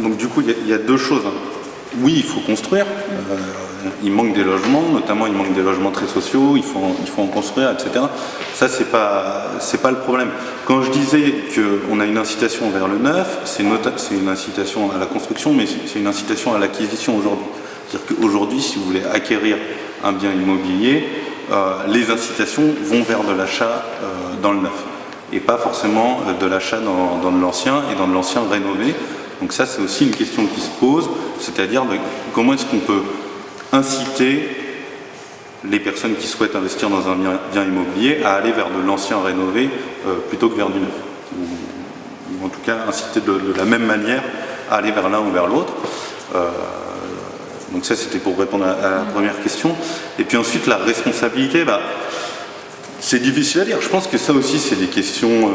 Donc du coup, il y a deux choses. Oui, il faut construire. Il manque des logements, notamment il manque des logements très sociaux, il faut en construire, etc. Ça, c'est pas le problème. Quand je disais qu'on a une incitation vers le neuf, c'est une incitation à la construction, mais c'est une incitation à l'acquisition aujourd'hui. C'est-à-dire qu'aujourd'hui, si vous voulez acquérir un bien immobilier, les incitations vont vers de l'achat dans le neuf, et pas forcément de l'achat dans de l'ancien, et dans de l'ancien rénové. Donc ça, c'est aussi une question qui se pose, c'est-à-dire comment est-ce qu'on peut inciter les personnes qui souhaitent investir dans un bien immobilier à aller vers de l'ancien rénové plutôt que vers du neuf, ou en tout cas inciter de la même manière à aller vers l'un ou vers l'autre. Donc ça, c'était pour répondre à la première question. Et puis ensuite, la responsabilité, c'est difficile à dire. Je pense que ça aussi, c'est des questions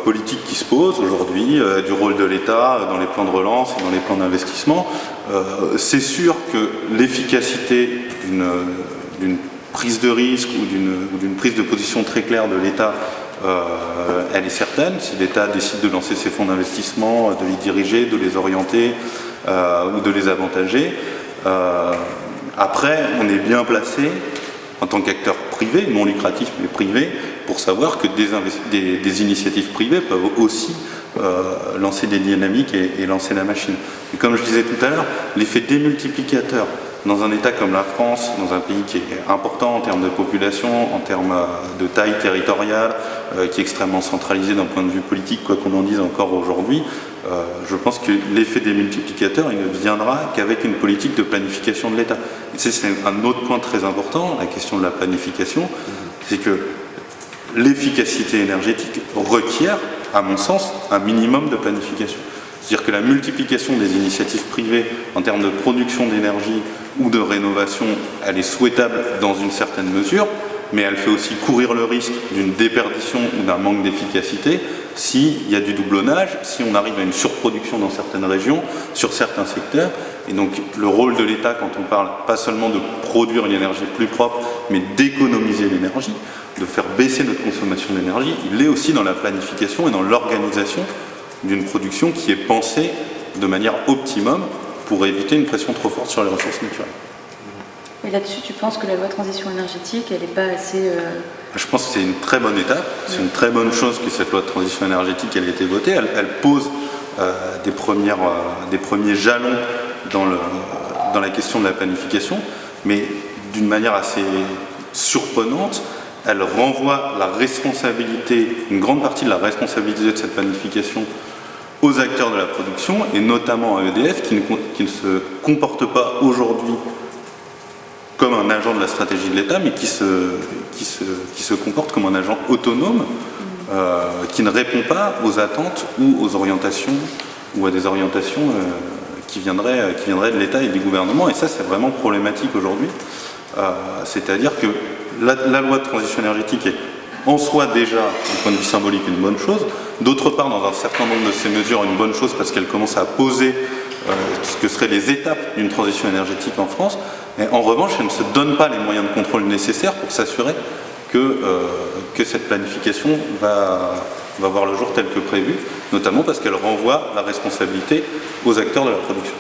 politiques qui se posent aujourd'hui, du rôle de l'État dans les plans de relance et dans les plans d'investissement. C'est sûr que l'efficacité d'une prise de risque ou d'une prise de position très claire de l'État, elle est certaine. Si l'État décide de lancer ses fonds d'investissement, de les diriger, de les orienter ou de les avantager, après, on est bien placé en tant qu'acteur privé, non lucratif mais privé, pour savoir que des initiatives privées peuvent aussi lancer des dynamiques et lancer la machine. Et comme je disais tout à l'heure, l'effet démultiplicateur dans un État comme la France, dans un pays qui est important en termes de population, en termes de taille territoriale, qui est extrêmement centralisé d'un point de vue politique, quoi qu'on en dise encore aujourd'hui, je pense que l'effet démultiplicateur, il ne viendra qu'avec une politique de planification de l'État. Et c'est un autre point très important, la question de la planification, c'est que l'efficacité énergétique requiert, à mon sens, un minimum de planification. C'est-à-dire que la multiplication des initiatives privées en termes de production d'énergie ou de rénovation, elle est souhaitable dans une certaine mesure, mais elle fait aussi courir le risque d'une déperdition ou d'un manque d'efficacité s'il y a du doublonnage, si on arrive à une surproduction dans certaines régions, sur certains secteurs. Et donc le rôle de l'État, quand on parle pas seulement de produire une énergie plus propre, mais d'économiser l'énergie, de faire baisser notre consommation d'énergie, il est aussi dans la planification et dans l'organisation d'une production qui est pensée de manière optimum pour éviter une pression trop forte sur les ressources naturelles. Et là-dessus, tu penses que la loi de transition énergétique, elle n'est pas assez... Je pense que c'est une très bonne étape, c'est une très bonne chose que cette loi de transition énergétique elle ait été votée. Elle pose des premiers jalons dans la question de la planification, mais d'une manière assez surprenante, elle renvoie la responsabilité, une grande partie de la responsabilité de cette planification aux acteurs de la production, et notamment à EDF, qui ne se comporte pas aujourd'hui comme un agent de la stratégie de l'État, mais qui se comporte comme un agent autonome, qui ne répond pas aux attentes ou aux orientations, ou à des orientations qui viendraient de l'État et du gouvernement. Et ça, c'est vraiment problématique aujourd'hui. C'est-à-dire que la loi de transition énergétique est en soi déjà, du point de vue symbolique, une bonne chose. D'autre part, dans un certain nombre de ces mesures, une bonne chose parce qu'elle commence à poser ce que seraient les étapes d'une transition énergétique en France. Mais en revanche, elle ne se donne pas les moyens de contrôle nécessaires pour s'assurer que cette planification va voir le jour tel que prévu, notamment parce qu'elle renvoie la responsabilité aux acteurs de la production.